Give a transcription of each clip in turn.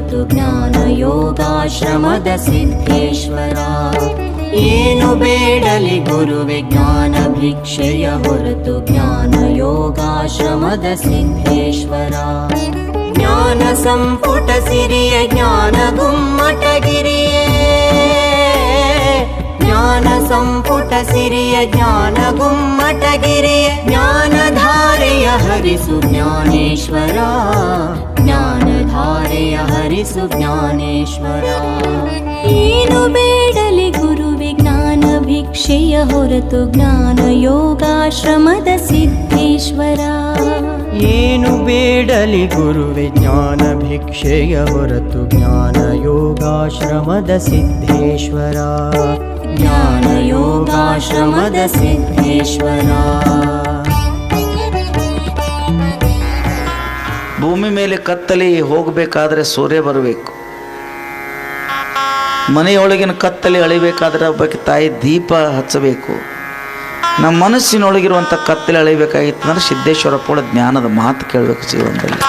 ಹೊರತು ಜ್ಞಾನ ಯೋಗಾಶ್ರಮದ ಸಿದ್ಧೇಶ್ವರ. ಏನು ಬೇಡಲಿ ಗುರುವೆ ಜ್ಞಾನ ಭಿಕ್ಷೆಯ ಹೊರತು ಜ್ಞಾನ ಯೋಗಾಶ್ರಮದ ಸಿದ್ಧೇಶ್ವರ. ಜ್ಞಾನ ಸಂಪುಟ ಸಿರಿಯ ಜ್ಞಾನ ಗುಮ್ಮಟಗಿರಿಯೇ, ಜ್ಞಾನ ಸಂಪುಟ ಸಿರಿಯ ಜ್ಞಾನ ಗುಮ್ಮಟಗಿರಿಯ ಜ್ಞಾನಧಾರೆಯ ಹರಿಸು ಜ್ಞಾನೇಶ್ವರ, ಜ್ಞಾನಧಾರೆಯ ಹರಿಸು ಜ್ಞಾನೇಶ್ವರ. ಏನು ಬೇಡಲಿ ಗುರುವೆ ಜ್ಞಾನ ಭಿಕ್ಷೆಯ ಹೊರತು ಜ್ಞಾನ ಯೋಗಾಶ್ರಮದ ಸಿದ್ಧೇಶ್ವರ. ಏನು ಬೇಡಲಿ ಗುರುವೆ ಜ್ಞಾನ ಭಿಕ್ಷೆಯ ಹೊರತು ಜ್ಞಾನ ಯೋಗಾಶ್ರಮದ ಸಿದ್ಧೇಶ್ವರ, ಜ್ಞಾನ ಯೋಗಾಶ್ರಮದ ಸಿದ್ಧೇಶ್ವರ. ಭೂಮಿ ಮೇಲೆ ಕತ್ತಲಿ ಹೋಗಬೇಕಾದ್ರೆ ಸೂರ್ಯ ಬರಬೇಕು. ಮನೆಯೊಳಗಿನ ಕತ್ತಲಿ ಅಳಿಬೇಕಾದ್ರೆ ಒಬ್ಬಕ್ಕೆ ತಾಯಿ ದೀಪ ಹಚ್ಚಬೇಕು. ನಮ್ಮ ಮನಸ್ಸಿನೊಳಗಿರುವಂಥ ಕತ್ತಲೆ ಅಳಿಬೇಕಾಗಿತ್ತು ಅಂದ್ರೆ ಸಿದ್ದೇಶ್ವರಪ್ಪಳ ಜ್ಞಾನದ ಮಾತು ಕೇಳಬೇಕು ಜೀವನದಲ್ಲಿ.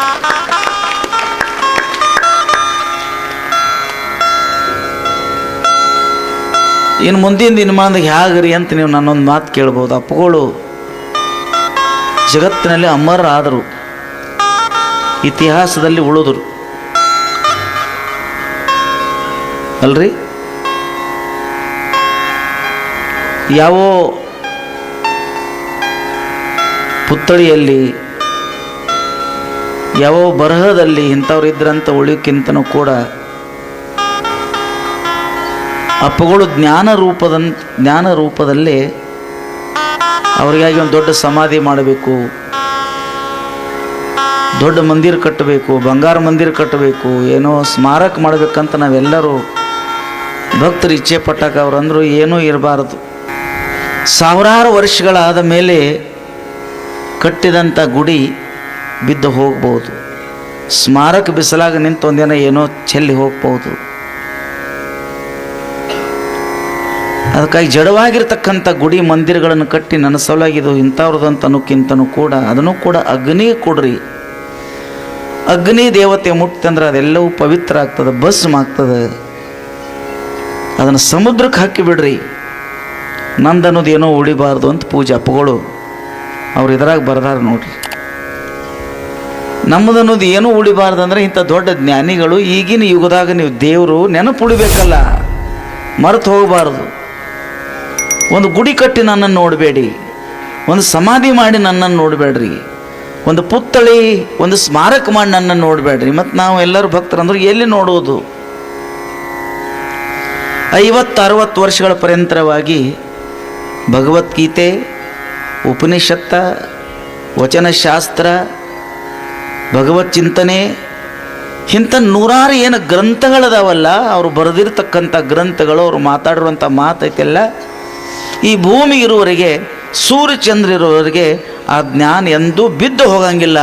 ಇನ್ನು ಮುಂದಿನ ದಿನಮಾನದಾಗ ಹೇಗ್ರಿ ಅಂತ ನೀವು ನನ್ನೊಂದು ಮಾತು ಕೇಳ್ಬೋದು. ಅಪ್ಪಗಳು ಜಗತ್ತಿನಲ್ಲಿ ಅಮರರಾದರು, ಇತಿಹಾಸದಲ್ಲಿ ಉಳಿದರು ಅಲ್ರಿ. ಯಾವ ಪುತ್ಥಳಿಯಲ್ಲಿ ಯಾವ ಬರಹದಲ್ಲಿ ಇಂಥವ್ರು ಇದ್ರಂತ ಉಳಿಯೋಕ್ಕಿಂತನೂ ಕೂಡ ಅಪ್ಪಗಳು ಜ್ಞಾನ ರೂಪದಲ್ಲೇ ಅವರಿಗಾಗಿ ಒಂದು ದೊಡ್ಡ ಸಮಾಧಿ ಮಾಡಬೇಕು, ದೊಡ್ಡ ಮಂದಿರ ಕಟ್ಟಬೇಕು, ಬಂಗಾರ ಮಂದಿರ ಕಟ್ಟಬೇಕು, ಏನೋ ಸ್ಮಾರಕ ಮಾಡಬೇಕಂತ ನಾವೆಲ್ಲರೂ ಭಕ್ತರು ಇಚ್ಛೆ ಪಟ್ಟಾಗ ಅವರಂದರು ಏನೂ ಇರಬಾರದು. ಸಾವಿರಾರು ವರ್ಷಗಳಾದ ಮೇಲೆ ಕಟ್ಟಿದಂಥ ಗುಡಿ ಬಿದ್ದು ಹೋಗ್ಬೋದು, ಸ್ಮಾರಕ ಬಿಸಲಾಗ ನಿಂತು ಒಂದಿನ ಏನೋ ಚೆಲ್ಲಿ ಹೋಗ್ಬೋದು. ಅದಕ್ಕಾಗಿ ಜಡವಾಗಿರ್ತಕ್ಕಂಥ ಗುಡಿ ಮಂದಿರಗಳನ್ನು ಕಟ್ಟಿ ನನ್ನ ಸಲುವಾಗಿದು ಇಂಥವ್ರದ್ದು ಅಂತ ಅನ್ನೋಕ್ಕಿಂತನೂ ಕೂಡ ಅದನ್ನು ಕೂಡ ಅಗ್ನಿ ಕೊಡ್ರಿ. ಅಗ್ನಿ ದೇವತೆ ಮುಟ್ತಂದ್ರೆ ಅದೆಲ್ಲವೂ ಪವಿತ್ರ ಆಗ್ತದೆ, ಭಸ್ಮ ಆಗ್ತದೆ. ಅದನ್ನು ಸಮುದ್ರಕ್ಕೆ ಹಾಕಿಬಿಡ್ರಿ, ನಂದು ಅನ್ನೋದು ಏನೋ ಉಳಿಬಾರ್ದು ಅಂತ ಪೂಜೆ ಅಪ್ಪಗಳು ಅವ್ರು ಇದ್ರಾಗ ಬರ್ದಾರ ನೋಡ್ರಿ. ನಮ್ಮದು ಅನ್ನೋದು ಏನೂ ಉಳಿಬಾರ್ದು ಅಂದ್ರೆ ಇಂಥ ದೊಡ್ಡ ಜ್ಞಾನಿಗಳು ಈಗಿನ ಯುಗದಾಗ ನೀವು ದೇವರು ನೆನಪು ಉಳಿಬೇಕಲ್ಲ, ಮರೆತು ಹೋಗಬಾರ್ದು. ಒಂದು ಗುಡಿ ಕಟ್ಟಿ ನನ್ನನ್ನು ನೋಡಬೇಡಿ, ಒಂದು ಸಮಾಧಿ ಮಾಡಿ ನನ್ನನ್ನು ನೋಡಬೇಡ್ರಿ, ಒಂದು ಪುತ್ಥಳಿ ಒಂದು ಸ್ಮಾರಕ ಮಾಡಿ ನನ್ನನ್ನು ನೋಡಬೇಡ್ರಿ. ಮತ್ತು ನಾವು ಎಲ್ಲರೂ ಭಕ್ತರಂದ್ರೆ ಎಲ್ಲಿ ನೋಡೋದು? 50-60 ವರ್ಷಗಳ ಪರ್ಯಂತರವಾಗಿ ಭಗವದ್ಗೀತೆ, ಉಪನಿಷತ್ತ, ವಚನಶಾಸ್ತ್ರ, ಭಗವತ್ ಚಿಂತನೆ ಇಂಥ ನೂರಾರು ಏನು ಗ್ರಂಥಗಳದಾವಲ್ಲ, ಅವರು ಬರೆದಿರ್ತಕ್ಕಂಥ ಗ್ರಂಥಗಳು, ಅವರು ಮಾತಾಡಿರುವಂಥ ಮಾತೈತೆಲ್ಲ ಈ ಭೂಮಿ ಇರುವವರೆಗೆ, ಸೂರ್ಯಚಂದ್ರ ಇರುವವರೆಗೆ ಆ ಜ್ಞಾನ ಎಂದೂ ಬಿದ್ದು ಹೋಗಂಗಿಲ್ಲ,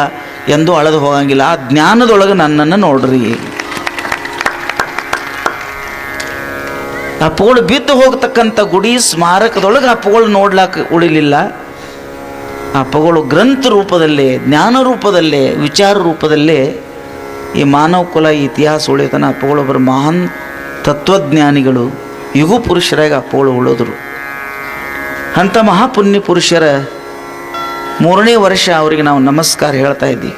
ಎಂದೂ ಅಳೆದು ಹೋಗಂಗಿಲ್ಲ. ಆ ಜ್ಞಾನದೊಳಗೆ ನನ್ನನ್ನು ನೋಡ್ರಿ. ಅಪ್ಪಗಳು ಬಿದ್ದು ಹೋಗ್ತಕ್ಕಂಥ ಗುಡಿ ಸ್ಮಾರಕದೊಳಗೆ ಅಪ್ಪಗಳು ನೋಡ್ಲಾಕ ಉಳಿಲಿಲ್ಲ. ಅಪ್ಪಗಳು ಗ್ರಂಥ ರೂಪದಲ್ಲೇ, ಜ್ಞಾನ ರೂಪದಲ್ಲೇ, ವಿಚಾರ ರೂಪದಲ್ಲೇ ಈ ಮಾನವ ಕುಲ ಇತಿಹಾಸ ಉಳಿತಾನ. ಅಪ್ಪಗಳೊಬ್ಬರು ಮಹಾನ್ ತತ್ವಜ್ಞಾನಿಗಳು, ಯುಗ ಪುರುಷರಾಗಿ ಅಪ್ಪಗಳು ಉಳಿದ್ರು. ಅಂಥ ಮಹಾಪುಣ್ಯ ಪುರುಷರ 3ನೇ ವರ್ಷ ಅವರಿಗೆ ನಾವು ನಮಸ್ಕಾರ ಹೇಳ್ತಾ ಇದ್ದೀವಿ.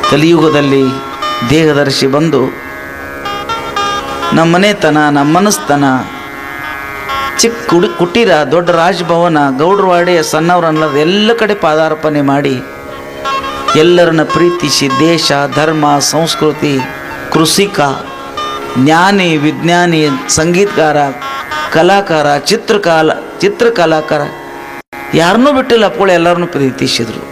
ಕಲಿಯುಗದಲ್ಲಿ ದೇಹದರ್ಶಿ ಬಂದು ನಮ್ಮ ಮನೆತನ, ನಮ್ಮ ಮನಸ್ತನ, ಚಿಕ್ಕ ಕುಟೀರ, ದೊಡ್ಡ ರಾಜಭವನ, ಗೌಡ್ರವಾಡೆ, ಸಣ್ಣವ್ರನ್ನದ ಎಲ್ಲ ಕಡೆ ಪಾದಾರ್ಪಣೆ ಮಾಡಿ ಎಲ್ಲರನ್ನ ಪ್ರೀತಿಸಿ ದೇಶ, ಧರ್ಮ, ಸಂಸ್ಕೃತಿ, ಕೃಷಿಕ, ಜ್ಞಾನಿ, ವಿಜ್ಞಾನಿ, ಸಂಗೀತಗಾರ, ಕಲಾಕಾರ, ಚಿತ್ರಕಲಾಕಾರ ಯಾರನ್ನೂ ಬಿಟ್ಟಿಲ್ಲ. ಅಪ್ಪಗಳು ಎಲ್ಲರನ್ನೂ ಪ್ರೀತಿಸಿದರು.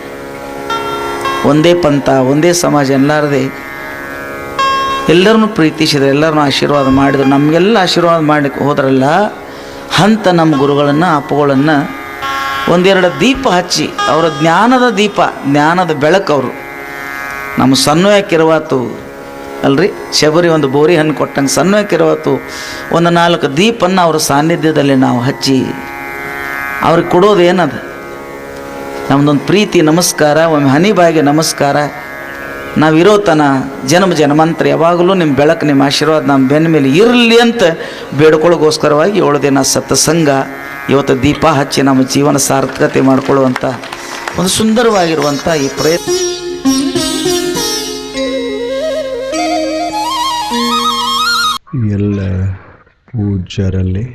ಒಂದೇ ಪಂಥ, ಒಂದೇ ಸಮಾಜ ಎಲ್ಲರದೇ, ಎಲ್ಲರನ್ನೂ ಪ್ರೀತಿಸಿದ್ರು, ಎಲ್ಲರನ್ನೂ ಆಶೀರ್ವಾದ ಮಾಡಿದರು. ನಮಗೆಲ್ಲ ಆಶೀರ್ವಾದ ಮಾಡಲಿಕ್ಕೆ ಹೋದ್ರಲ್ಲ ಅಂತ ನಮ್ಮ ಗುರುಗಳನ್ನು, ಅಪ್ಪಗಳನ್ನು ಒಂದೆರಡು ದೀಪ ಹಚ್ಚಿ, ಅವರ ಜ್ಞಾನದ ದೀಪ, ಜ್ಞಾನದ ಬೆಳಕು ಅವರು ನಮ್ಮ ಸಣ್ಣಕ್ಕಿರುವಾತು ಅಲ್ರಿ, ಶಬರಿ ಒಂದು ಬೋರಿ ಹಣ್ಣು ಕೊಟ್ಟಂಗೆ ಸಣ್ಣಕ್ಕಿರುವಾತು ಒಂದು 4 ದೀಪನ್ನು ಅವರ ಸಾನ್ನಿಧ್ಯದಲ್ಲಿ ನಾವು ಹಚ್ಚಿ ಅವ್ರಿಗೆ ಕೊಡೋದೇನದು? ನಮ್ಮದೊಂದು ಪ್ರೀತಿ ನಮಸ್ಕಾರ, ಒಮ್ಮೆ ಹನಿಬಾಯಿಗೆ ನಮಸ್ಕಾರ, ನಾವಿರೋ ತನ ಜನ್ಮಾಂತರ ಯಾವಾಗಲೂ ನಿಮ್ಮ ಬೆಳಕು, ನಿಮ್ಮ ಆಶೀರ್ವಾದ ನಮ್ಮ ಬೆನ್ನ ಮೇಲೆ ಇರಲಿ ಅಂತ ಬೇಡ್ಕೊಳ್ಳೋಗೋಸ್ಕರವಾಗಿ 7 ದಿನ ಸತ್ಸಂಗ ಇವತ್ತು ದೀಪ ಹಚ್ಚಿ ನಮ್ಮ ಜೀವನ ಸಾರ್ಥಕತೆ ಮಾಡಿಕೊಳ್ಳುವಂಥ ಒಂದು ಸುಂದರವಾಗಿರುವಂಥ ಈ ಪ್ರಯತ್ನ. ಎಲ್ಲ ಪೂಜ್ಯರಲ್ಲಿ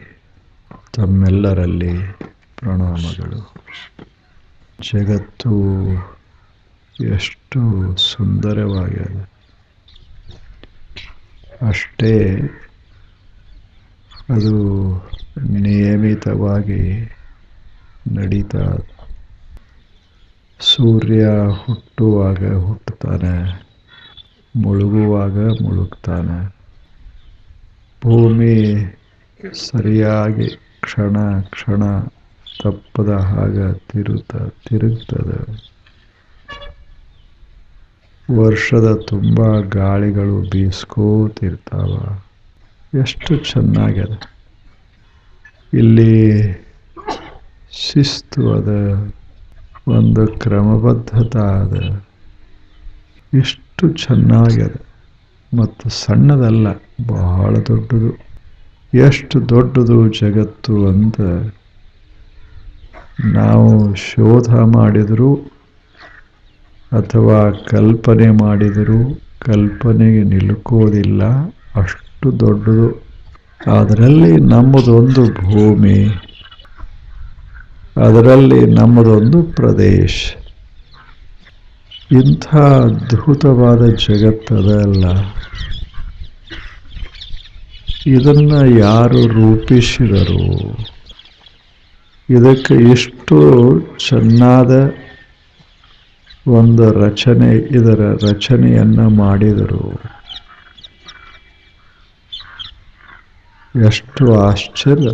ತಮ್ಮೆಲ್ಲರಲ್ಲಿ ಪ್ರಣಾಮಗಳು. ಜಗತ್ತು ಎಷ್ಟು ಸುಂದರವಾಗಿದೆ, ಅಷ್ಟೇ ಅದು ನಿಯಮಿತವಾಗಿ ನಡೀತಾ. ಸೂರ್ಯ ಹುಟ್ಟುವಾಗ ಹುಟ್ಟುತ್ತಾನೆ, ಮುಳುಗುವಾಗ ಮುಳುಗ್ತಾನೆ. ಭೂಮಿ ಸರಿಯಾಗಿ ಕ್ಷಣ ಕ್ಷಣ ತಪ್ಪದ ಹಾಗೆ ತಿರುಗ್ತದೆ. ವರ್ಷದ ತುಂಬ ಗಾಳಿಗಳು ಬೀಸ್ಕೋತಿರ್ತಾವ. ಎಷ್ಟು ಚೆನ್ನಾಗಿದೆ. ಇಲ್ಲಿ ಶಿಸ್ತು ಅದ, ಒಂದು ಕ್ರಮಬದ್ಧತೆ ಅದ. ಇಷ್ಟು ಚೆನ್ನಾಗಿದೆ. ಮತ್ತು ಸಣ್ಣದಲ್ಲ, ಬಹಳ ದೊಡ್ಡದು. ಎಷ್ಟು ದೊಡ್ಡದು ಜಗತ್ತು ಅಂತ ನಾವು ಶೋಧ ಮಾಡಿದರೂ ಅಥವಾ ಕಲ್ಪನೆ ಮಾಡಿದರೂ ಕಲ್ಪನೆಗೆ ನಿಲುಕೋದಿಲ್ಲ, ಅಷ್ಟು ದೊಡ್ಡದು. ಅದರಲ್ಲಿ ನಮ್ಮದೊಂದು ಭೂಮಿ, ಅದರಲ್ಲಿ ನಮ್ಮದೊಂದು ಪ್ರದೇಶ. ಇಂಥ ಅದ್ಭುತವಾದ ಜಗತ್ತದಲ್ಲ, ಇದನ್ನು ಯಾರು ರೂಪಿಸಿದರು? ಇದಕ್ಕೆ ಇಷ್ಟು ಚೆನ್ನಾದ ಒಂದು ರಚನೆ, ಇದರ ರಚನೆಯನ್ನು ಮಾಡಿದರು. ಎಷ್ಟು ಆಶ್ಚರ್ಯ.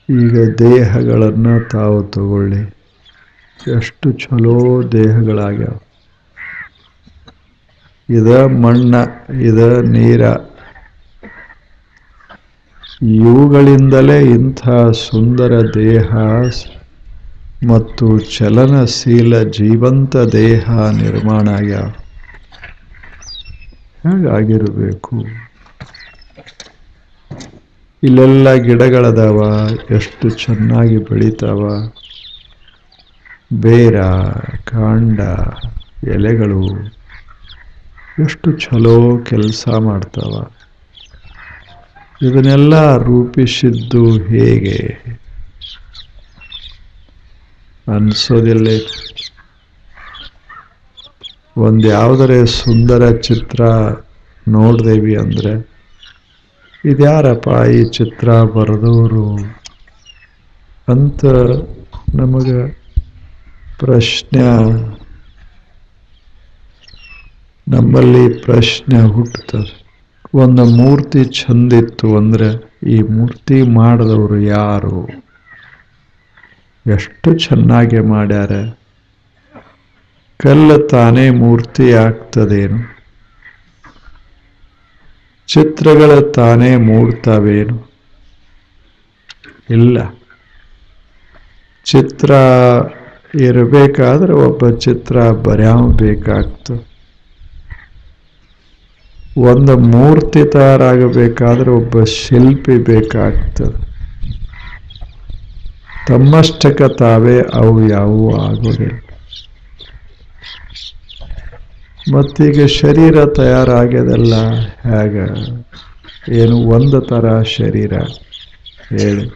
ಈಗ ದೇಹಗಳನ್ನು ತಾವು ತಗೊಳ್ಳಿ, ಎಷ್ಟು ಚಲೋ ದೇಹಗಳಾಗ್ಯಾವ. ಇದ ಮಣ್ಣ, ಇದ ನೀರ, ಇವುಗಳಿಂದಲೇ ಇಂಥ ಸುಂದರ ದೇಹ ಮತ್ತು ಚಲನಶೀಲ ಜೀವಂತ ದೇಹ ನಿರ್ಮಾಣ ಆಗ್ಯಾವ. ಹೇಗಾಗಿರಬೇಕು? ಇಲ್ಲೆಲ್ಲ ಗಿಡಗಳದಾವ, ಎಷ್ಟು ಚೆನ್ನಾಗಿ ಬೆಳೀತಾವ. ಬೇರ, ಕಾಂಡ, ಎಲೆಗಳು ಎಷ್ಟು ಚಲೋ ಕೆಲಸ ಮಾಡ್ತಾವ. ಇದನ್ನೆಲ್ಲ ರೂಪಿಸಿದ್ದು ಹೇಗೆ ಅನ್ಸೋದಿಲ್ಲ? ಒಂದು ಯಾವುದರೇ ಸುಂದರ ಚಿತ್ರ ನೋಡ್ದೇವಿ ಅಂದರೆ ಇದ್ಯಾರಪ್ಪ ಈ ಚಿತ್ರ ಬರೆದವರು ಅಂತ ನಮಗೆ ನಮ್ಮಲ್ಲಿ ಪ್ರಶ್ನೆ ಹುಟ್ಟುತ್ತದೆ. ಒಂದು ಮೂರ್ತಿ ಚಂದಿತ್ತು ಅಂದರೆ ಈ ಮೂರ್ತಿ ಮಾಡಿದವರು ಯಾರು? ಎಷ್ಟು ಚೆನ್ನಾಗಿ ಮಾಡ್ಯಾರ. ಕಲ್ಲು ತಾನೇ ಮೂರ್ತಿ ಆಗ್ತದೇನು? ಚಿತ್ರಗಳು ತಾನೇ ಮೂಡ್ತಾವೇನು? ಇಲ್ಲ. ಚಿತ್ರ ಇರಬೇಕಾದ್ರೆ ಒಬ್ಬ ಚಿತ್ರ ಬರೆಯಬೇಕಾಗ್ತದೆ. ಒಂದು ಮೂರ್ತಿ ತಯಾರಾಗಬೇಕಾದ್ರೆ ಒಬ್ಬ ಶಿಲ್ಪಿ ಬೇಕಾಗ್ತದೆ. ತಮ್ಮಷ್ಟಕ್ಕೆ ತಾವೇ ಅವು ಯಾವುವು ಆಗೋದಿಲ್ಲ. ಮತ್ತೀಗ ಶರೀರ ತಯಾರಾಗ್ಯದಲ್ಲ, ಹೇಗೆ? ಏನು ಒಂದು ಥರ ಶರೀರ ಹೇಳಿ?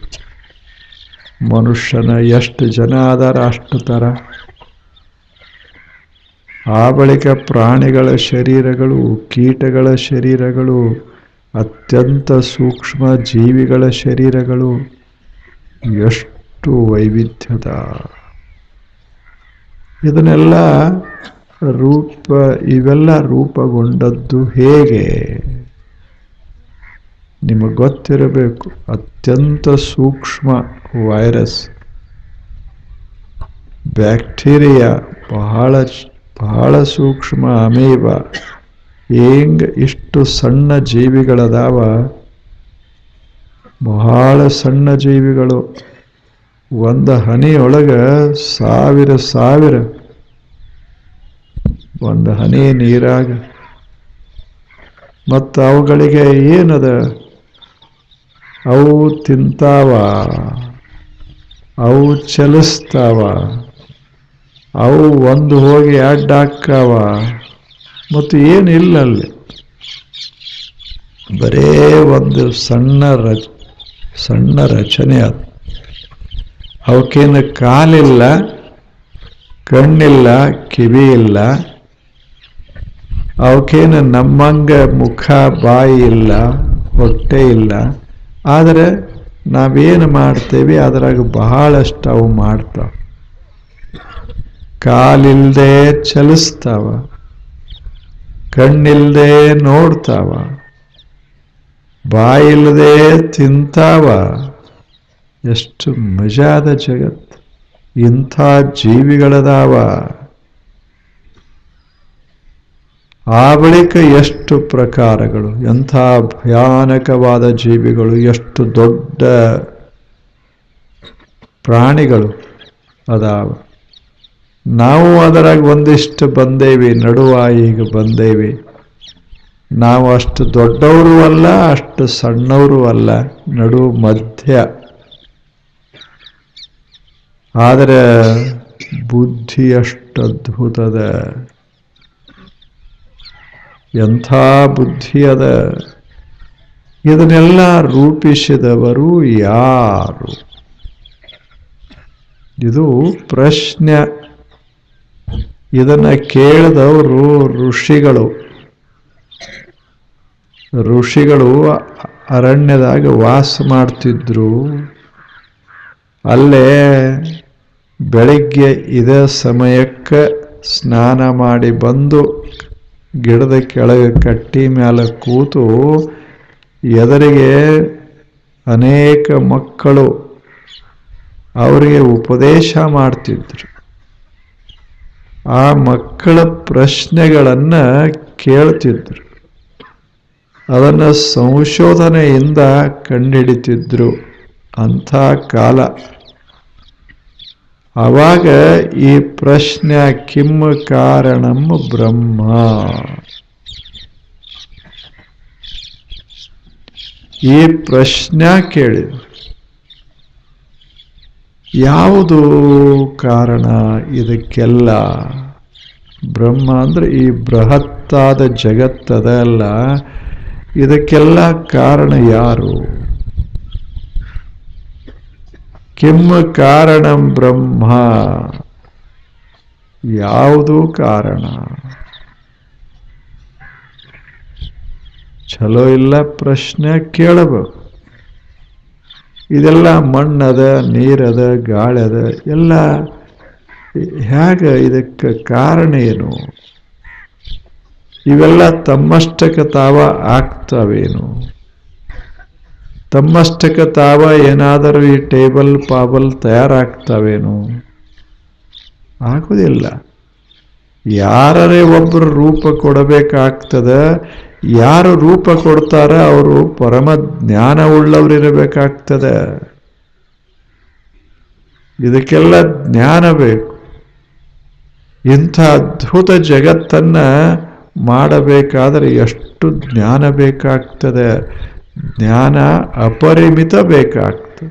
ಮನುಷ್ಯನ ಎಷ್ಟು ಜನ ಆದಾರ ಅಷ್ಟು ಥರ. ಆ ಬಳಿಕ ಪ್ರಾಣಿಗಳ ಶರೀರಗಳು, ಕೀಟಗಳ ಶರೀರಗಳು, ಅತ್ಯಂತ ಸೂಕ್ಷ್ಮ ಜೀವಿಗಳ ಶರೀರಗಳು, ಎಷ್ಟು ವೈವಿಧ್ಯದ. ಇದನ್ನೆಲ್ಲ ಇವೆಲ್ಲ ರೂಪಗೊಂಡದ್ದು ಹೇಗೆ? ನಿಮಗೆ ಗೊತ್ತಿರಬೇಕು. ಅತ್ಯಂತ ಸೂಕ್ಷ್ಮ ವೈರಸ್, ಬ್ಯಾಕ್ಟೀರಿಯಾ, ಬಹಳ ಸೂಕ್ಷ್ಮ ಅಮೀಬ, ಹೆಂಗೆ ಇಷ್ಟು ಸಣ್ಣ ಜೀವಿಗಳದಾವ. ಬಹಳ ಸಣ್ಣ ಜೀವಿಗಳು. ಒಂದು ಹನಿಯೊಳಗೆ ಸಾವಿರ ಒಂದು ಹನಿ ನೀರಾಗ. ಮತ್ತು ಅವುಗಳಿಗೆ ಏನದ, ಅವು ತಿಂತಾವ, ಅವು ಚಲಿಸ್ತಾವ, ಅವು ಒಂದು ಹೋಗಿ ಅಡ್ಡಾಕ್ಕಾವ, ಮತ್ತು ಏನಿಲ್ಲ ಅಲ್ಲಿ. ಬರೇ ಒಂದು ಸಣ್ಣ ರಚನೆ ಅದು. ಅವಕ್ಕೇನು ಕಾಲಿಲ್ಲ, ಕಣ್ಣಿಲ್ಲ, ಕಿವಿ ಇಲ್ಲ. ಅವಕ್ಕೇನು ನಮ್ಮಂಗ ಮುಖ, ಬಾಯಿ ಇಲ್ಲ, ಹೊಟ್ಟೆ ಇಲ್ಲ. ಆದರೆ ನಾವೇನು ಮಾಡ್ತೇವೆ ಅದರಾಗ ಬಹಳಷ್ಟು ಅವು ಮಾಡ್ತಾವ. ಕಾಲಿಲ್ಲದೆ ಚಲಿಸ್ತಾವ, ಕಣ್ಣಿಲ್ಲದೆ ನೋಡ್ತಾವ, ಬಾಯಿಲ್ಲದೆ ತಿಂತಾವ. ಎಷ್ಟು ಮಜಾದ ಜಗತ್ತು. ಇಂಥ ಜೀವಿಗಳದಾವ. ಆ ಬಳಿಕ ಎಷ್ಟು ಪ್ರಕಾರಗಳು, ಎಂಥ ಭಯಾನಕವಾದ ಜೀವಿಗಳು, ಎಷ್ಟು ದೊಡ್ಡ ಪ್ರಾಣಿಗಳು ಅದಾವ. ನಾವು ಅದರಾಗ ಒಂದಿಷ್ಟು ಬಂದೇವಿ, ನಡುವಾಯಿಗೆ ಬಂದೇವಿ. ನಾವು ಅಷ್ಟು ದೊಡ್ಡವರು ಅಲ್ಲ, ಅಷ್ಟು ಸಣ್ಣವರು ಅಲ್ಲ, ಮಧ್ಯ. ಆದರೆ ಬುದ್ಧಿ ಎಷ್ಟು ಅದ್ಭುತದ, ಎಂಥ ಬುದ್ಧಿ ಅದ. ಇದನ್ನೆಲ್ಲ ರೂಪಿಸಿದವರು ಯಾರು? ಇದು ಪ್ರಶ್ನೆ. ಇದನ್ನು ಕೇಳಿದವರು ಋಷಿಗಳು ಅರಣ್ಯದಾಗ ವಾಸ ಮಾಡ್ತಿದ್ರು. ಅಲ್ಲೇ ಬೆಳಿಗ್ಗೆ ಇದೇ ಸಮಯಕ್ಕೆ ಸ್ನಾನ ಮಾಡಿ ಬಂದು ಗಿಡದ ಕೆಳಗೆ ಕಟ್ಟಿ ಮೇಲೆ ಕೂತು ಎದುರಿಗೆ ಅನೇಕ ಮಕ್ಕಳು ಅವರಿಗೆ ಉಪದೇಶ ಮಾಡ್ತಿದ್ರು. ಆ ಮಕ್ಕಳ ಪ್ರಶ್ನೆಗಳನ್ನು ಕೇಳ್ತಿದ್ರು. ಅದನ್ನು ಸಂಶೋಧನೆಯಿಂದ ಕಂಡುಹಿಡಿತಿದ್ರು. ಅಂಥ ಕಾಲ. ಆವಾಗ ಈ ಪ್ರಶ್ನೆ ಕಿಮ್ ಕಾರಣಂ ಬ್ರಹ್ಮ, ಈ ಪ್ರಶ್ನೆ ಕೇಳಿದ್ರು. ಯಾವುದು ಕಾರಣ ಇದಕ್ಕೆಲ್ಲ? ಬ್ರಹ್ಮ ಅಂದರೆ ಈ ಬೃಹತ್ತಾದ ಜಗತ್ತದಲ್ಲ, ಇದಕ್ಕೆಲ್ಲ ಕಾರಣ ಯಾರು? ಕಿಮ್ ಕಾರಣಂ ಬ್ರಹ್ಮ, ಯಾವುದು ಕಾರಣ? ಚಲೋ ಇಲ್ಲ ಪ್ರಶ್ನೆ ಕೇಳಬೇಕು. ಇದೆಲ್ಲ ಮಣ್ಣದ, ನೀರದ, ಗಾಳದ ಎಲ್ಲ ಹೇಗೆ? ಇದಕ್ಕೆ ಕಾರಣ ಏನು? ಇವೆಲ್ಲ ತಮ್ಮಷ್ಟಕ್ಕೆ ತಾವ ಆಗ್ತವೇನು? ತಮ್ಮಷ್ಟಕ್ಕೆ ತಾವ ಏನಾದರೂ ಈ ಟೇಬಲ್ ಪಾಬಲ್ ತಯಾರಾಗ್ತವೇನು? ಆಗೋದಿಲ್ಲ. ಯಾರೇ ಒಬ್ಬರು ರೂಪ ಕೊಡಬೇಕಾಗ್ತದೆ. ಯಾರು ರೂಪ ಕೊಡ್ತಾರ ಅವರು ಪರಮ ಜ್ಞಾನವುಳ್ಳವರಿರಬೇಕಾಗ್ತದೆ. ಇದಕ್ಕೆಲ್ಲ ಜ್ಞಾನ ಬೇಕು. ಇಂಥ ಅದ್ಭುತ ಜಗತ್ತನ್ನ ಮಾಡಬೇಕಾದರೆ ಎಷ್ಟು ಜ್ಞಾನ ಬೇಕಾಗ್ತದೆ. ಜ್ಞಾನ ಅಪರಿಮಿತ ಬೇಕಾಗ್ತದೆ.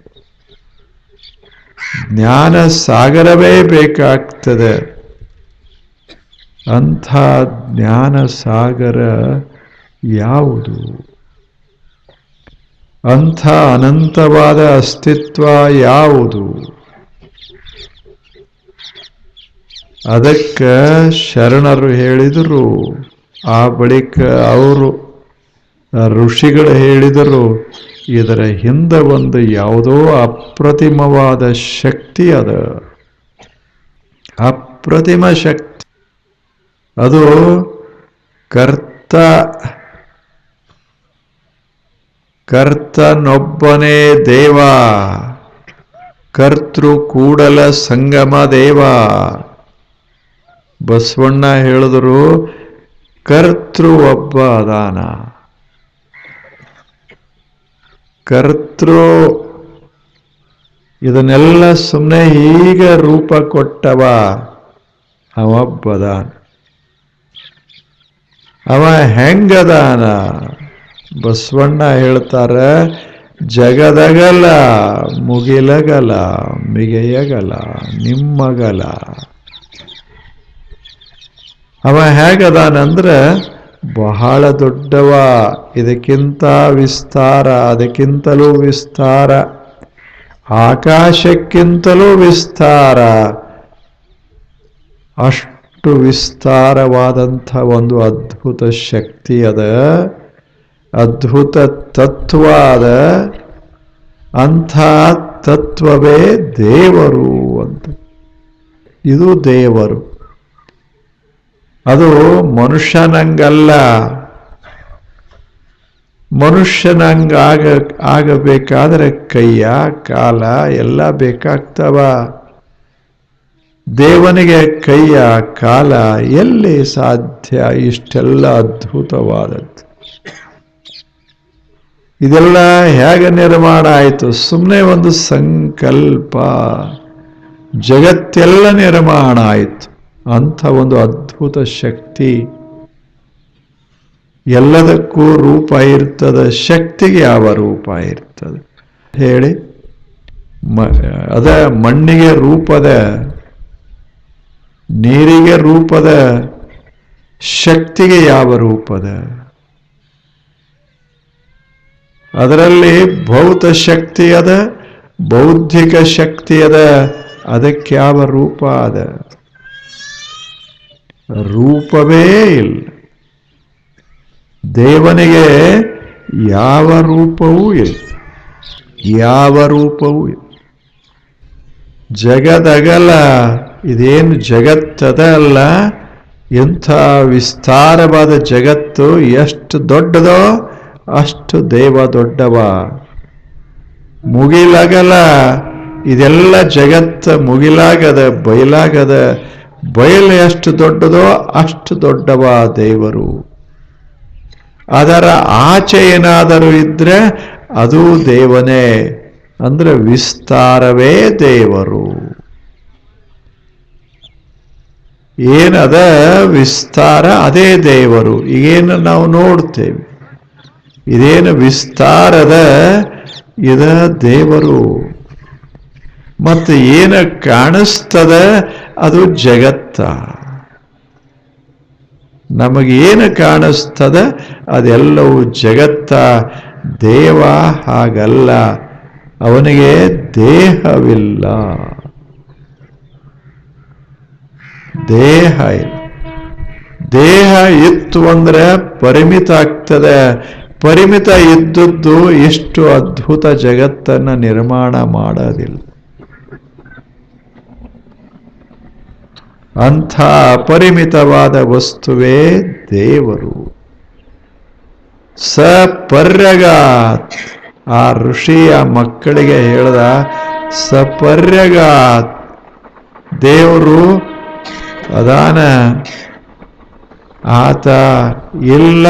ಜ್ಞಾನ ಸಾಗರವೇ ಬೇಕಾಗ್ತದೆ. ಅಂಥ ಜ್ಞಾನ ಸಾಗರ ಯಾವುದು? ಅಂಥ ಅನಂತವಾದ ಅಸ್ತಿತ್ವ ಯಾವುದು? ಅದಕ್ಕೆ ಶರಣರು ಹೇಳಿದರು. ಆ ಬಳಿಕ ಅವರು ಋಷಿಗಳು ಹೇಳಿದರು, ಇದರ ಹಿಂದೆ ಒಂದು ಯಾವುದೋ ಅಪ್ರತಿಮವಾದ ಶಕ್ತಿ ಅದ. ಅಪ್ರತಿಮ ಶಕ್ತಿ. ಅದು ಕರ್ತನೊಬ್ಬನೇ ದೇವ, ಕರ್ತೃ ಕೂಡಲ ಸಂಗಮ ದೇವ. ಬಸವಣ್ಣ ಹೇಳಿದರು, ಕರ್ತೃ ಒಬ್ಬ ಅದಾನ. ಕರ್ತೃ ಇದನ್ನೆಲ್ಲ ಸುಮ್ಮನೆ ಹೀಗ ರೂಪ ಕೊಟ್ಟವ ಅವ ಬದಾನ. ಅವ ಹೆಂಗದಾನ? ಬಸವಣ್ಣ ಹೇಳ್ತಾರ, ಜಗದಗಲ ಮುಗಿಲಗಲ ಮಿಗೆಯಗಲ ನಿಮ್ಮಗಲ. ಅವ ಹೇಗದಾನಂದ್ರೆ ಬಹಳ ದೊಡ್ಡವ, ಇದಕ್ಕಿಂತ ವಿಸ್ತಾರ, ಅದಕ್ಕಿಂತಲೂ ವಿಸ್ತಾರ, ಆಕಾಶಕ್ಕಿಂತಲೂ ವಿಸ್ತಾರ. ಅಷ್ಟು ವಿಸ್ತಾರವಾದಂಥ ಒಂದು ಅದ್ಭುತ ಶಕ್ತಿ ಅದ, ಅದ್ಭುತ ತತ್ವ ಅದ. ಅಂಥ ತತ್ವವೇ ದೇವರು ಅಂತ. ಇದು ದೇವರು. ಅದು ಮನುಷ್ಯನಂಗಲ್ಲ. ಆಗಬೇಕಾದ್ರೆ ಕೈಯ ಕಾಲ ಎಲ್ಲ ಬೇಕಾಗ್ತವ. ದೇವನಿಗೆ ಕೈಯ ಕಾಲ ಎಲ್ಲಿ ಸಾಧ್ಯ? ಇಷ್ಟೆಲ್ಲ ಅದ್ಭುತವಾದದ್ದು. ಇದೆಲ್ಲ ಹೇಗೆ ನಿರ್ಮಾಣ ಆಯಿತು? ಸುಮ್ಮನೆ ಒಂದು ಸಂಕಲ್ಪ, ಜಗತ್ತೆಲ್ಲ ನಿರ್ಮಾಣ ಆಯಿತು. ಅಂಥ ಒಂದು ಅದ್ಭುತ ಶಕ್ತಿ. ಎಲ್ಲದಕ್ಕೂ ರೂಪ ಇರ್ತದೆ, ಶಕ್ತಿಗೆ ಯಾವ ರೂಪ ಇರ್ತದೆ ಹೇಳಿ? ಅದ ಮಣ್ಣಿಗೆ ರೂಪದ, ನೀರಿಗೆ ರೂಪದ, ಶಕ್ತಿಗೆ ಯಾವ ರೂಪದ? ಅದರಲ್ಲಿ ಭೌತ ಶಕ್ತಿ ಅದ, ಬೌದ್ಧಿಕ ಶಕ್ತಿ ಅದ. ಅದಕ್ಕೆ ಯಾವ ರೂಪ ಅದ? ರೂಪವೇ ಇಲ್ಲ. ದೇವನಿಗೆ ಯಾವ ರೂಪವೂ ಇಲ್ಲ, ಯಾವ ರೂಪವೂ ಇಲ್ಲ. ಜಗದಗಲ, ಇದೇನು ಜಗತ್ತದ ಅಲ್ಲ, ಎಂಥ ವಿಸ್ತಾರವಾದ ಜಗತ್ತು. ಎಷ್ಟು ದೊಡ್ಡದೋ ಅಷ್ಟು ದೇವ ದೊಡ್ಡವ. ಮುಗಿಲಗಲ, ಇದೆಲ್ಲ ಜಗತ್ತ ಮುಗಿಲಾಗದ, ಬಯಲಾಗದ. ಬಯಲು ಎಷ್ಟು ದೊಡ್ಡದೋ ಅಷ್ಟು ದೊಡ್ಡವ ದೇವರು. ಅದರ ಆಚೆ ಏನಾದರೂ ಇದ್ರೆ ಅದು ದೇವನೇ. ಅಂದ್ರೆ ವಿಸ್ತಾರವೇ ದೇವರು. ಏನದ ವಿಸ್ತಾರ, ಅದೇ ದೇವರು. ಈಗೇನು ನಾವು ನೋಡ್ತೇವೆ, ಇದೇನು ವಿಸ್ತಾರದ, ಇದ ದೇವರು. ಮತ್ತು ಏನು ಕಾಣಿಸ್ತದ ಅದು ಜಗತ್ತ. ನಮಗೇನು ಕಾಣಿಸ್ತದ ಅದೆಲ್ಲವೂ ಜಗತ್ತ. ದೇವ ಹಾಗಲ್ಲ, ಅವನಿಗೆ ದೇಹವಿಲ್ಲ, ದೇಹ ಇಲ್ಲ. ದೇಹ ಇತ್ತು ಅಂದ್ರೆ ಪರಿಮಿತ ಆಗ್ತದೆ. ಪರಿಮಿತ ಇದ್ದದ್ದು ಇಷ್ಟು ಅದ್ಭುತ ಜಗತ್ತನ್ನು ನಿರ್ಮಾಣ ಮಾಡೋದಿಲ್ಲ. ಅಂಥ ಅಪರಿಮಿತವಾದ ವಸ್ತುವೇ ದೇವರು. ಸಪರ್ಯಗಾತ್, ಆ ಋಷಿಯ ಮಕ್ಕಳಿಗೆ ಹೇಳ್ದ, ಸಪರ್ಯಗಾತ್, ದೇವರು ಅದಾನ, ಆತ ಇಲ್ಲ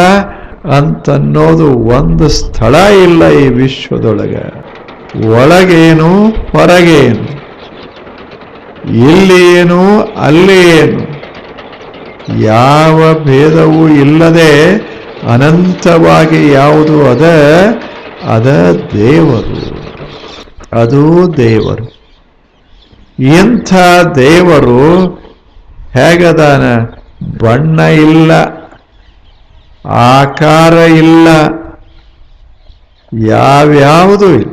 ಅಂತನ್ನೋದು ಒಂದು ಸ್ಥಳ ಇಲ್ಲ ಈ ವಿಶ್ವದೊಳಗೆ. ಒಳಗೇನು ಹೊರಗೇನು, ಇಲ್ಲಿ ಏನು ಅಲ್ಲಿ ಏನು, ಯಾವ ಭೇದವೂ ಇಲ್ಲದೆ ಅನಂತವಾಗಿ ಯಾವುದು ಅದ ದೇವರು. ಅದು ದೇವರು. ಇಂಥ ದೇವರು ಹೇಗದಾನ? ಬಣ್ಣ ಇಲ್ಲ, ಆಕಾರ ಇಲ್ಲ, ಯಾವ್ಯಾವುದು ಇಲ್ಲ.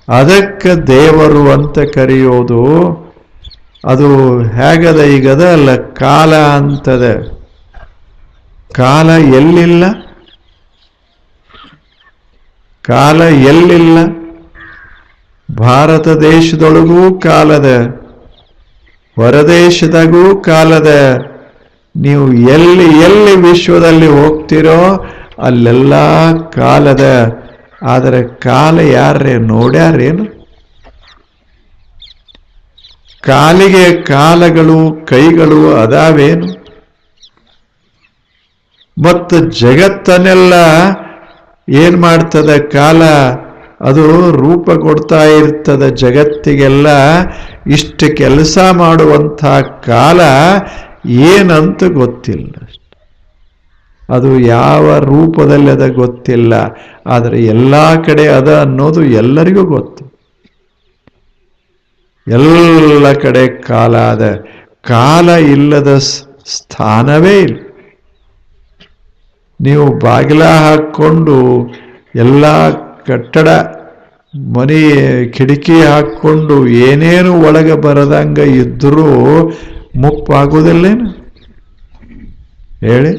ಅದಕ್ಕೆ ದೇವರು ಅಂತ ಕರೆಯೋದು. ಅದು ಹೇಗದ? ಈಗದ ಅಲ್ಲ, ಕಾಲ ಅಂತದ. ಕಾಲ ಎಲ್ಲಿಲ್ಲ, ಕಾಲ ಎಲ್ಲಿಲ್ಲ. ಭಾರತ ದೇಶದೊಳಗೂ ಕಾಲದ, ಹೊರದೇಶದಾಗೂ ಕಾಲದ. ನೀವು ಎಲ್ಲಿ ಎಲ್ಲಿ ವಿಶ್ವದಲ್ಲಿ ಹೋಗ್ತಿರೋ ಅಲ್ಲೆಲ್ಲ ಕಾಲದ. ಆದರೆ ಕಾಲ ಯಾರೇ ನೋಡ್ಯಾರೇನು? ಕಾಲಿಗೆ ಕಾಲಗಳು ಕೈಗಳು ಅದಾವೇನು? ಮತ್ತು ಜಗತ್ತನ್ನೆಲ್ಲ ಏನ್ ಮಾಡ್ತದ ಕಾಲ? ಅದು ರೂಪ ಕೊಡ್ತಾ ಇರ್ತದ ಜಗತ್ತಿಗೆಲ್ಲ. ಇಷ್ಟು ಕೆಲಸ ಮಾಡುವಂಥ ಕಾಲ ಏನಂತ ಗೊತ್ತಿಲ್ಲ. ಅದು ಯಾವ ರೂಪದಲ್ಲಿ ಅದ ಗೊತ್ತಿಲ್ಲ, ಆದರೆ ಎಲ್ಲ ಕಡೆ ಅದ ಅನ್ನೋದು ಎಲ್ಲರಿಗೂ ಗೊತ್ತು. ಎಲ್ಲ ಕಡೆ ಕಾಲ ಅದ. ಕಾಲ ಇಲ್ಲದ ಸ್ಥಾನವೇ ಇಲ್ಲ. ನೀವು ಬಾಗಿಲ ಹಾಕ್ಕೊಂಡು ಎಲ್ಲ ಕಟ್ಟಡ ಮನೆ ಕಿಟಕಿ ಹಾಕ್ಕೊಂಡು ಏನೇನು ಒಳಗೆ ಬರದಂಗ ಇದ್ರೂ ಮುಪ್ಪಾಗುವುದಿಲ್ಲೇನು ಹೇಳಿ?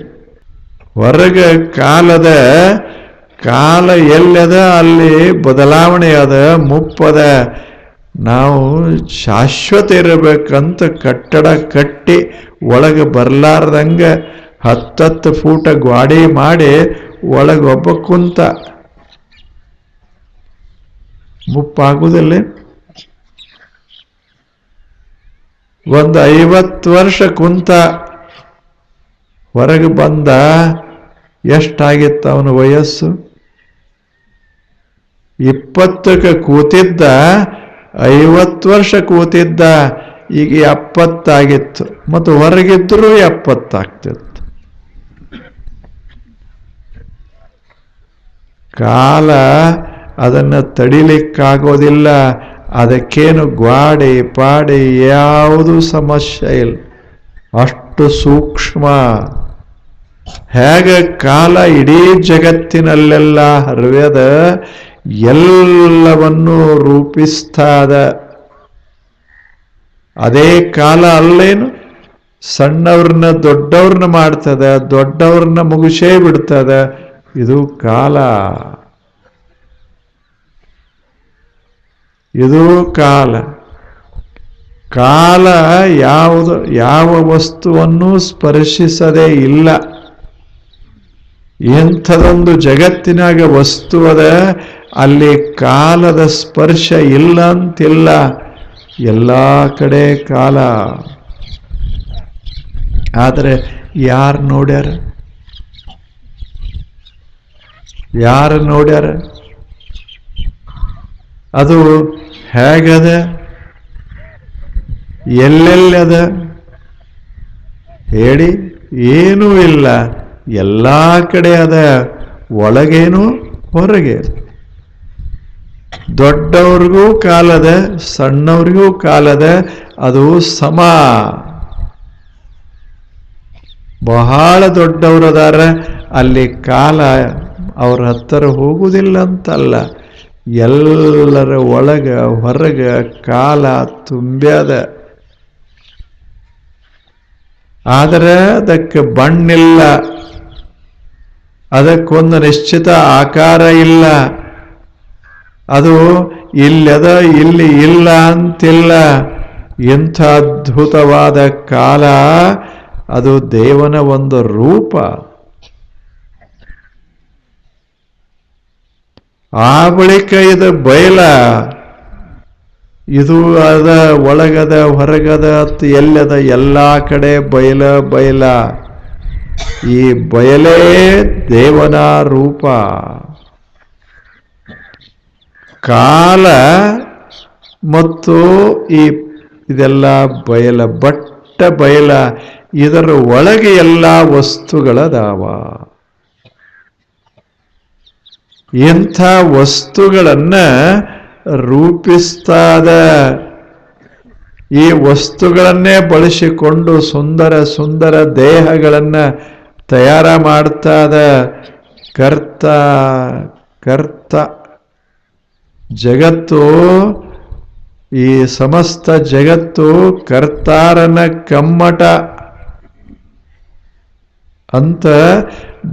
ಹೊರಗೆ ಕಾಲ ಎಲ್ಲದ ಅಲ್ಲಿ ಬದಲಾವಣೆ ಅದ, ಮುಪ್ಪದ. ನಾವು ಶಾಶ್ವತ ಇರಬೇಕಂತ ಕಟ್ಟಡ ಕಟ್ಟಿ ಒಳಗೆ ಬರಲಾರ್ದಂಗ 10 ಫೂಟ ಗ್ವಾಡಿ ಮಾಡಿ ಒಳಗೊಬ್ಬ ಕುಂತ. ಮುಪ್ಪಾಗುವುದಿಲ್ಲ? ಒಂದು 50 ವರ್ಷ ಕುಂತ ಹೊರಗೆ ಬಂದ, ಎಷ್ಟಾಗಿತ್ತು ಅವನ ವಯಸ್ಸು? 20ಕ್ಕೆ ಕೂತಿದ್ದ, 50 ವರ್ಷ ಕೂತಿದ್ದ, ಈಗ 70 ಆಗಿತ್ತು. ಮತ್ತು ಹೊರಗಿದ್ರೂ 70 ಆಗ್ತಿತ್ತು. ಕಾಲ ಅದನ್ನು ತಡಿಲಿಕ್ಕಾಗೋದಿಲ್ಲ. ಅದಕ್ಕೇನು ಗ್ವಾಡಿ ಪಾಡಿ ಯಾವುದೂ ಸಮಸ್ಯೆ ಇಲ್ಲ, ಅಷ್ಟು ಸೂಕ್ಷ್ಮ. ಹೇಗೆ ಕಾಲ ಇಡೀ ಜಗತ್ತಿನಲ್ಲೆಲ್ಲ ಹರಿಯದ, ಎಲ್ಲವನ್ನೂ ರೂಪಿಸ್ತಾದ. ಅದೇ ಕಾಲ ಅಲ್ಲೇನು? ಸಣ್ಣವ್ರನ್ನ ದೊಡ್ಡವ್ರನ್ನ ಮಾಡ್ತದ, ದೊಡ್ಡವ್ರನ್ನ ಮುಗಿಸೇ ಬಿಡ್ತದ. ಇದು ಕಾಲ. ಇದು ಕಾಲ. ಕಾಲ ಯಾವ ವಸ್ತುವನ್ನು ಸ್ಪರ್ಶಿಸದೇ ಇಲ್ಲ. ಇಂಥದೊಂದು ಜಗತ್ತಿನಾಗ ವಸ್ತು ಅದ, ಅಲ್ಲಿ ಕಾಲದ ಸ್ಪರ್ಶ ಇಲ್ಲ ಅಂತಿಲ್ಲ. ಎಲ್ಲ ಕಡೆ ಕಾಲ. ಆದರೆ ಯಾರು ನೋಡ್ಯಾರ? ಅದು ಹೇಗದ? ಎಲ್ಲೆಲ್ಲದ ಹೇಳಿ? ಏನೂ ಇಲ್ಲ, ಎಲ್ಲ ಕಡೆ ಅದ. ಒಳಗೇನು ಹೊರಗೆ. ದೊಡ್ಡವ್ರಿಗೂ ಕಾಲದ, ಸಣ್ಣವ್ರಿಗೂ ಕಾಲದ. ಅದು ಸಮ. ಬಹಳ ದೊಡ್ಡವರದಾರ, ಅಲ್ಲಿ ಕಾಲ ಅವ್ರ ಹತ್ತಿರ ಹೋಗುವುದಿಲ್ಲ ಅಂತಲ್ಲ. ಎಲ್ಲರ ಒಳಗ ಹೊರಗ ಕಾಲ ತುಂಬ್ಯದ. ಆದರೆ ಅದಕ್ಕೆ ಬಣ್ಣಿಲ್ಲ, ಅದಕ್ಕೊಂದು ನಿಶ್ಚಿತ ಆಕಾರ ಇಲ್ಲ. ಅದು ಇಲ್ಲದ, ಇಲ್ಲಿ ಇಲ್ಲ ಅಂತಿಲ್ಲ. ಇಂಥ ಅದ್ಭುತವಾದ ಕಾಲ. ಅದು ದೇವನ ಒಂದು ರೂಪ. ಆ ಬಳಿಕ ಇದು ಬಯಲ. ಇದು ಅದ, ಒಳಗದ ಹೊರಗದ ಎಲ್ಲದ, ಎಲ್ಲ ಕಡೆ ಬಯಲ. ಈ ಬಯಲೇ ದೇವನ ರೂಪ. ಕಾಲ ಮತ್ತು ಇದೆಲ್ಲ ಬಯಲ, ಬಯಲ. ಇದರ ಒಳಗೆ ಎಲ್ಲ ವಸ್ತುಗಳದಾವ. ಇಂಥ ವಸ್ತುಗಳನ್ನ ರೂಪಿಸ್ತಾದ. ಈ ವಸ್ತುಗಳನ್ನೇ ಬಳಸಿಕೊಂಡು ಸುಂದರ ಸುಂದರ ದೇಹಗಳನ್ನ ತಯಾರ ಮಾಡ್ತಾದ ಕರ್ತ. ಜಗತ್ತು, ಈ ಸಮಸ್ತ ಜಗತ್ತು ಕರ್ತಾರನ ಕಮ್ಮಟ ಅಂತ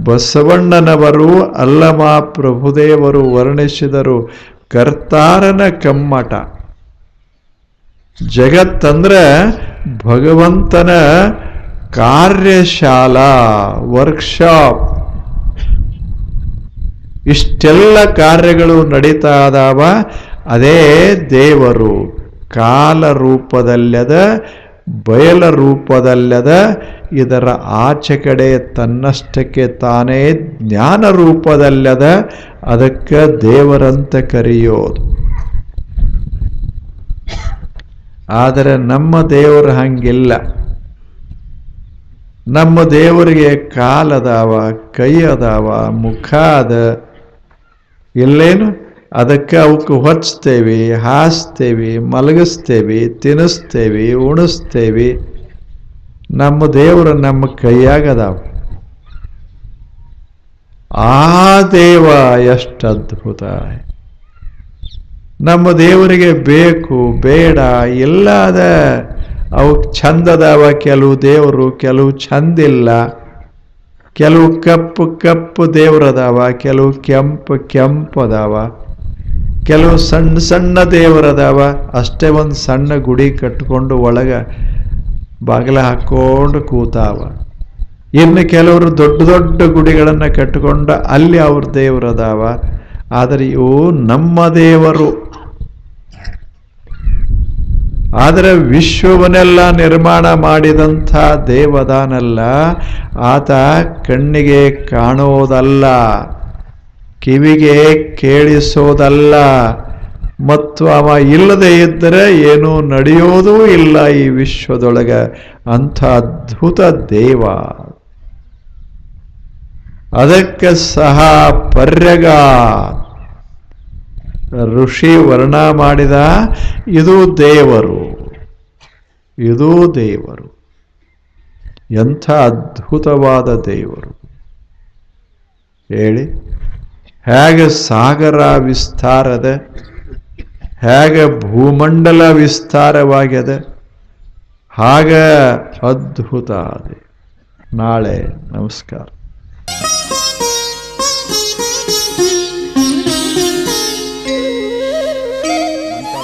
ಬಸವಣ್ಣನವರು, ಅಲ್ಲಮ ಪ್ರಭುದೇವರು ವರ್ಣಿಸಿದರು. ಕರ್ತಾರನ ಕಮ್ಮಟ. ಜಗತ್ತಂದ್ರೆ ಭಗವಂತನ ಕಾರ್ಯಶಾಲಾ, ವರ್ಕ್ಶಾಪ್. ಇಷ್ಟೆಲ್ಲ ಕಾರ್ಯಗಳು ನಡೀತಾ ಇದಾವ. ಅದೇ ದೇವರು ಕಾಲ ರೂಪದಲ್ಲದ, ಬಯಲ ರೂಪದಲ್ಲದ. ಇದರ ಆಚೆ ಕಡೆ ತನ್ನಷ್ಟಕ್ಕೆ ತಾನೇ ಜ್ಞಾನ ರೂಪದಲ್ಲದ. ಅದಕ್ಕೆ ದೇವರಂತ ಕರೆಯೋದು. ಆದರೆ ನಮ್ಮ ದೇವರು ಹಂಗಿಲ್ಲ. ನಮ್ಮ ದೇವರಿಗೆ ಕಾಲದಾವ, ಕೈ ಅದಾವ, ಮುಖ ಅದ, ಇಲ್ಲೇನು? ಅದಕ್ಕೆ ಅವಕ್ಕೆ ಹೊಚ್ತೇವೆ, ಹಾಸ್ತೇವೆ, ಮಲಗಿಸ್ತೇವೆ, ತಿನ್ನಿಸ್ತೇವೆ, ಉಣಿಸ್ತೇವೆ. ನಮ್ಮ ದೇವರು ನಮ್ಮ ಕೈಯಾಗದಾವ. ಆ ದೇವ ಎಷ್ಟು ಅದ್ಭುತ! ನಮ್ಮ ದೇವರಿಗೆ ಬೇಕು ಬೇಡ ಎಲ್ಲ ಅದ. ಅವಕ್ಕೆ ಚಂದದವ ಕೆಲವು ದೇವರು, ಕೆಲವು ಚಂದಿಲ್ಲ. ಕೆಲವು ಕಪ್ಪು ಕಪ್ಪು ದೇವರದಾವ, ಕೆಲವು ಕೆಂಪು ಕೆಂಪು ಅದಾವ, ಕೆಲವು ಸಣ್ಣ ಸಣ್ಣ ದೇವರದಾವ. ಅಷ್ಟೇ ಒಂದು ಸಣ್ಣ ಗುಡಿ ಕಟ್ಕೊಂಡು ಒಳಗೆ ಬಾಗಿಲ ಹಾಕ್ಕೊಂಡು ಕೂತಾವ. ಇನ್ನು ಕೆಲವರು ದೊಡ್ಡ ದೊಡ್ಡ ಗುಡಿಗಳನ್ನು ಕಟ್ಟಿಕೊಂಡು ಅಲ್ಲಿ ಅವ್ರ ದೇವರದಾವ. ಆದರೆ ಇವು ನಮ್ಮ ದೇವರು. ಆದರೆ ವಿಶ್ವವನ್ನೆಲ್ಲ ನಿರ್ಮಾಣ ಮಾಡಿದಂಥ ದೇವದಾನಲ್ಲ, ಆತ ಕಣ್ಣಿಗೆ ಕಾಣೋದಲ್ಲ, ಕಿವಿಗೆ ಕೇಳಿಸೋದಲ್ಲ, ಮತ್ತು ಅವ ಇಲ್ಲದೆ ಇದ್ದರೆ ಏನೂ ನಡೆಯೋದೂ ಇಲ್ಲ ಈ ವಿಶ್ವದೊಳಗೆ. ಅಂಥ ಅದ್ಭುತ ದೇವ. ಅದಕ್ಕೆ ಸಹ ಪರ್ಯಗ ಋಷಿ ವರ್ಣ ಮಾಡಿದ. ಇದು ದೇವರು, ಇದು ದೇವರು. ಎಂಥ ಅದ್ಭುತವಾದ ದೇವರು ಹೇಳಿ. ಹೇಗೆ ಸಾಗರ ವಿಸ್ತಾರದ, ಹೇಗೆ ಭೂಮಂಡಲ ವಿಸ್ತಾರವಾಗ್ಯದ, ಹಾಗೆ ಅದ್ಭುತ ಅದೆ. ನಾಳೆ ನಮಸ್ಕಾರ.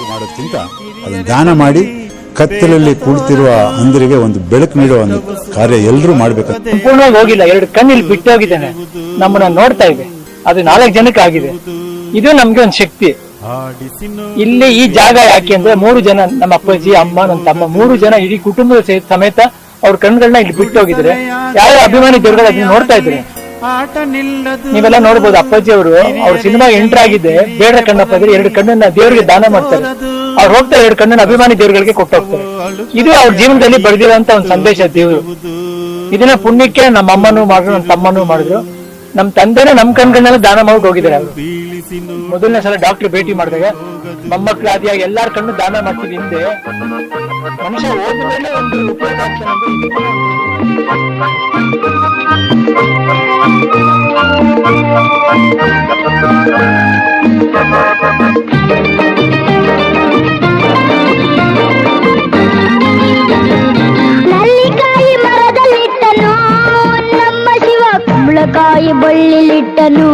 ಮಾಡೋದ್ಕಿಂತ ಅದನ್ನು ದಾನ ಮಾಡಿ ಕತ್ತಲಲ್ಲಿ ಕೂಡ್ತಿರುವ ಅಂಧರಿಗೆ ಒಂದು ಬೆಳಕು ನೀಡುವ ಒಂದು ಕಾರ್ಯ ಎಲ್ಲರೂ ಮಾಡ್ಬೇಕು. ಸಂಪೂರ್ಣವಾಗಿ ಹೋಗಿಲ್ಲ, 2 ಕಣ್ಣಲ್ಲಿ ಬಿಟ್ಟು ಹೋಗಿದ್ದಾನೆ, ನಮ್ಮನ್ನ ನೋಡ್ತಾ ಇದೆ. ಅದು 4 ಜನಕ್ಕೆ ಆಗಿದೆ. ಇದು ನಮ್ಗೆ ಒಂದು ಶಕ್ತಿ. ಇಲ್ಲಿ ಈ ಜಾಗ ಯಾಕೆ ಅಂದ್ರೆ 3 ಜನ, ನಮ್ಮ ಅಪ್ಪಾಜಿ, ಅಮ್ಮ, ನನ್ನ ತಮ್ಮ 3 ಜನ ಇಡೀ ಕುಟುಂಬದ ಸಮೇತ ಅವ್ರ ಕಣ್ಗಳನ್ನ ಇಲ್ಲಿ ಬಿಟ್ಟು ಹೋಗಿದ್ರೆ ಯಾವ ಅಭಿಮಾನಿ ದೇವರುಗಳು ಅದನ್ನ ನೋಡ್ತಾ ಇದ್ರೆ ನೀವೆಲ್ಲ ನೋಡ್ಬೋದು. ಅಪ್ಪಾಜಿ ಅವರು ಅವ್ರ ಸಿನಿಮಾ ಎಂಟರ್ ಆಗಿದೆ, ಬೇಡ ಕಣ್ಣಪ್ಪ ಇದ್ರೆ 2 ಕಣ್ಣನ್ನ ದೇವರಿಗೆ ದಾನ ಮಾಡ್ತಾರೆ. ಅವ್ರು ಹೋಗ್ತಾರೆ, 2 ಕಣ್ಣನ್ನ ಅಭಿಮಾನಿ ದೇವರುಗಳಿಗೆ ಕೊಟ್ಟು ಹೋಗ್ತಾರೆ. ಇದು ಅವ್ರ ಜೀವನದಲ್ಲಿ ಬೆಳೆದಿರುವಂತ ಒಂದು ಸಂದೇಶ ದೇವರು. ಇದನ್ನ ಪುಣ್ಯಕ್ಕೆ ನಮ್ಮ ಅಮ್ಮನೂ ಮಾಡಿದ್ರು, ನಮ್ಮ ತಮ್ಮನೂ ಮಾಡಿದ್ರು. ನಮ್ ತಂದೆನ ನಮ್ ಕಣ್ಗಳನ್ನೆಲ್ಲ ದಾನ ಮಾಡಿ ಹೋಗಿದ್ದಾರೆ. ಅವರು ಮೊದಲನೇ ಸಲ ಡಾಕ್ಟರ್ ಭೇಟಿ ಮಾಡಿದಾಗ ಮೊಮ್ಮಕ್ಕಳು ಆದಿಯಾಗಿ ಎಲ್ಲಾರ ಕಣ್ಣು ದಾನ ಮಾಡ್ತಿದ್ದ ಹಿಂದೆ ಮನುಷ್ಯ ಹೋದ್ಮೇಲೆ ಒಂದು ಉಪಯೋಗ ನಲ್ಲಿಕಾಯಿ ಮರದಲ್ಲಿಟ್ಟನು ನಮ್ಮ ಶಿವ, ಕುಂಬಳಕಾಯಿ ಬಳ್ಳಿಲಿಟ್ಟನು.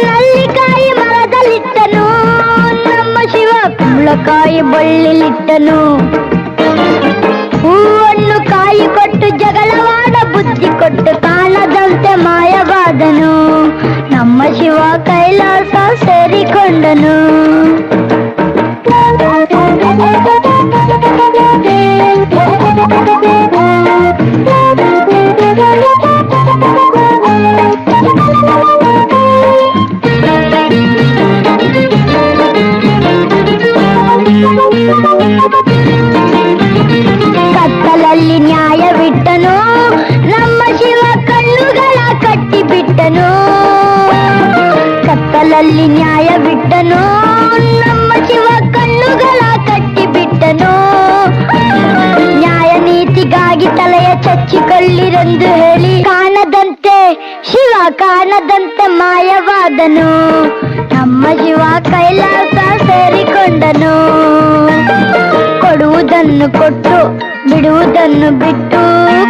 ನಲ್ಲಿಕಾಯಿ ಮರದಲ್ಲಿಟ್ಟನು ನಮ್ಮ ಶಿವ, ಕುಂಬಳಕಾಯಿ ಬಳ್ಳಿಲಿಟ್ಟನು. ಹೂವನ್ನು ಕಾಯಿ ಕೊಟ್ಟು ಜಗಳವಾಡ ಬುದ್ಧಿ ಕೊಟ್ಟು ಕಾಣದಂತೆ ಮಾಯವಾದನು. ನಮ್ಮ ಶಿವ ಕೈಲಾಸ ಸೇರಿಕೊಂಡನು. ಕತ್ತಲಲ್ಲಿ ನ್ಯಾಯವಿಟ್ಟನು ನಮ್ಮ ಶಿವ, ಕಣ್ಣುಗಳ ಕಟ್ಟಿಬಿಟ್ಟನು. ಕತ್ತಲಲ್ಲಿ ನ್ಯಾಯವಿಟ್ಟನು ನಮ್ಮ ಶಿವ, ಕಣ್ಣುಗಳ ಕಟ್ಟಿಬಿಟ್ಟನು. ನ್ಯಾಯ ನೀತಿಗಾಗಿ ತಲೆಯ ಚಚ್ಚಿಕೊಳ್ಳಿರೆಂದು ಹೇಳಿ ಕಾಣದಂತೆ ಶಿವ, ಕಾಣದಂತೆ ಮಾಯವಾದನು. ನಮ್ಮ ಶಿವ ಕೈಲಾಸ ಸೇರಿಕೊಂಡನು. ಕೊಡುವುದನ್ನು ಕೊಟ್ಟು ಬಿಡುವುದನ್ನು ಬಿಟ್ಟು,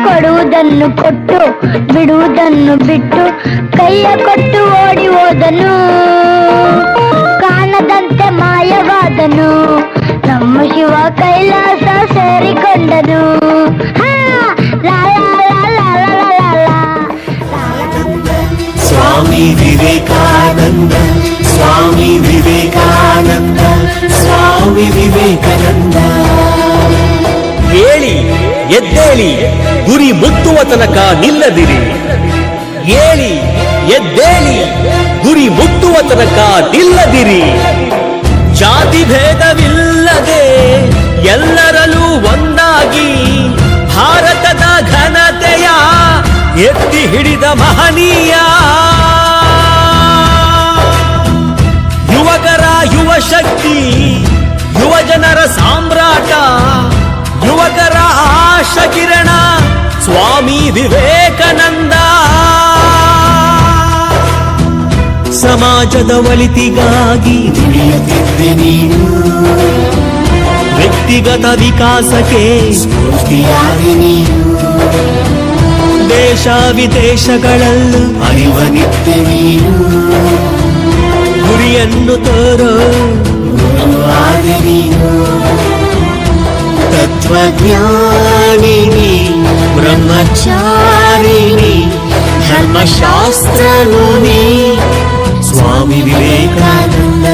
ಕೊಡುವುದನ್ನು ಕೊಟ್ಟು ಬಿಡುವುದನ್ನು ಬಿಟ್ಟು, ಕೈಯ ಕೊಟ್ಟು ಓಡಿ ಹೋದನು. ಕಾಣದಂತೆ ಮಾಯವಾದನು. ನಮ್ಮ ಶಿವ ಕೈಲಾಸ ಸೇರಿಕೊಂಡನು. ಸ್ವಾಮಿ ವಿವೇಕಾನಂದ, ಸ್ವಾಮಿ ವಿವೇಕಾನಂದ, ಸ್ವಾಮಿ ವಿವೇಕಾನಂದ. ಏಳಿ ಎದ್ದೇಳಿ, ಗುರಿ ಮುಟ್ಟುವ ತನಕ ನಿಲ್ಲದಿರಿ. ಏಳಿ ಎದ್ದೇಳಿ, ಗುರಿ ಮುಟ್ಟುವ ತನಕ ನಿಲ್ಲದಿರಿ. ಜಾತಿ ಭೇದವಿಲ್ಲದೆ ಎಲ್ಲರಲ್ಲೂ ಒಂದಾಗಿ ಭಾರತದ ಘನತೆಯ ಎತ್ತಿ ಹಿಡಿದ ಮಹನೀಯ ಯುವಕರ ಯುವ ಶಕ್ತಿ, ಯುವ ಜನರ ಸಾಮ್ರಾಟ, ಯುವಕರ ಆಶಾ ಕಿರಣ ಸ್ವಾಮಿ ವಿವೇಕಾನಂದ. ಸಮಾಜದ ಒಳಿತಿಗಾಗಿ ದುಡಿಯುತ್ತಿದ್ದೆ ನೀನು, ವ್ಯಕ್ತಿಗತ ವಿಕಾಸಕ್ಕೆ ಸ್ಫೂರ್ತಿಯಾಗಿ ನೀನು, ದೇಶ ವಿದೇಶಗಳಲ್ಲೂ ಅರಿವನಿದ್ದೆ ನೀನು, ಗುರಿಯನ್ನು ತೋರೋ ಗುರುವಾದೆ ನೀನು. ತತ್ವಜ್ಞಾನಿನಿ, ಬ್ರಹ್ಮಚಾರಿಣಿ, ಧರ್ಮಶಾಸ್ತ್ರಗುಣಿ ಸ್ವಾಮಿ ವಿವೇಕಾನಂದ.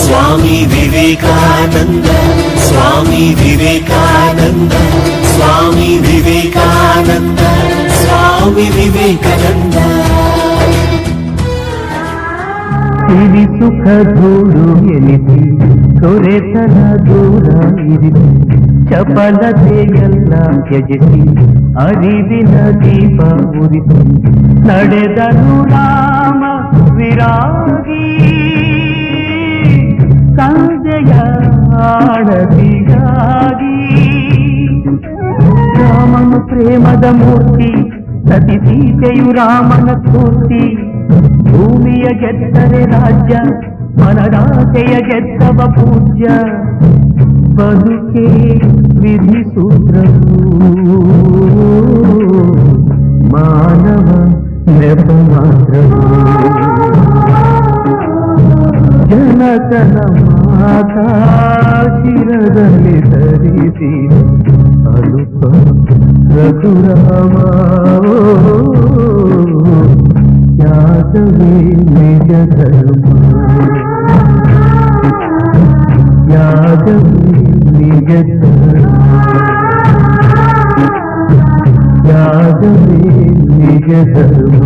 ಸ್ವಾಮಿ ವಿವೇಕಾನಂದ, ಸ್ವಾಮಿ ವಿವೇಕಾನಂದ, ಸ್ವಾಮಿ ವಿವೇಕಾನಂದ, ಸ್ವಾಮಿ ವಿವೇಕಾನಂದ. ಸಿರಿ ಸುಖ ಧೂಳು ಎನಿಸಿ ದೊರೆತನ ದೂರ ಇರಿಸಿ ಚಪಲತೆಯೆಲ್ಲ ತ್ಯಜಿಸಿ ಅರಿವಿನ ದೀಪ ಉರಿಸಿ ನಡೆದನು ರಾಮ ವಿರಾಗಿ ಸಂಜೆಯ ಆಡದಿಗಾಗಿ. ರಾಮನು ಪ್ರೇಮದ ಮೂರ್ತಿ, ಸತಿ ಸೀತೆಯು ರಾಮನ ಸ್ಫೂರ್ತಿ. ಭೂಮಿಯ ಗೆದ್ದರೆ ರಾಜ್ಯ, ಮನದಾಸೆಯ ಗೆದ್ದವ ಪೂಜ್ಯ. ಬದುಕೆ ವಿಧಿ ಸೂತ್ರವು, ಮಾನವ ನೆಪ ಮಾತ್ರವು. ಜನತನ ಮಾತಾ ಶಿರದಲ್ಲಿ ಧರಿಸಿ ಅಲುಪ ರಘುರಾಮ. ಯಾದವೇ ನಿಜ ಧರ್ಮ, ಯಾದವೇ ನಿಜ ಧರ್ಮ, ಯಾದವೇ ನಿಜ ಧರ್ಮ.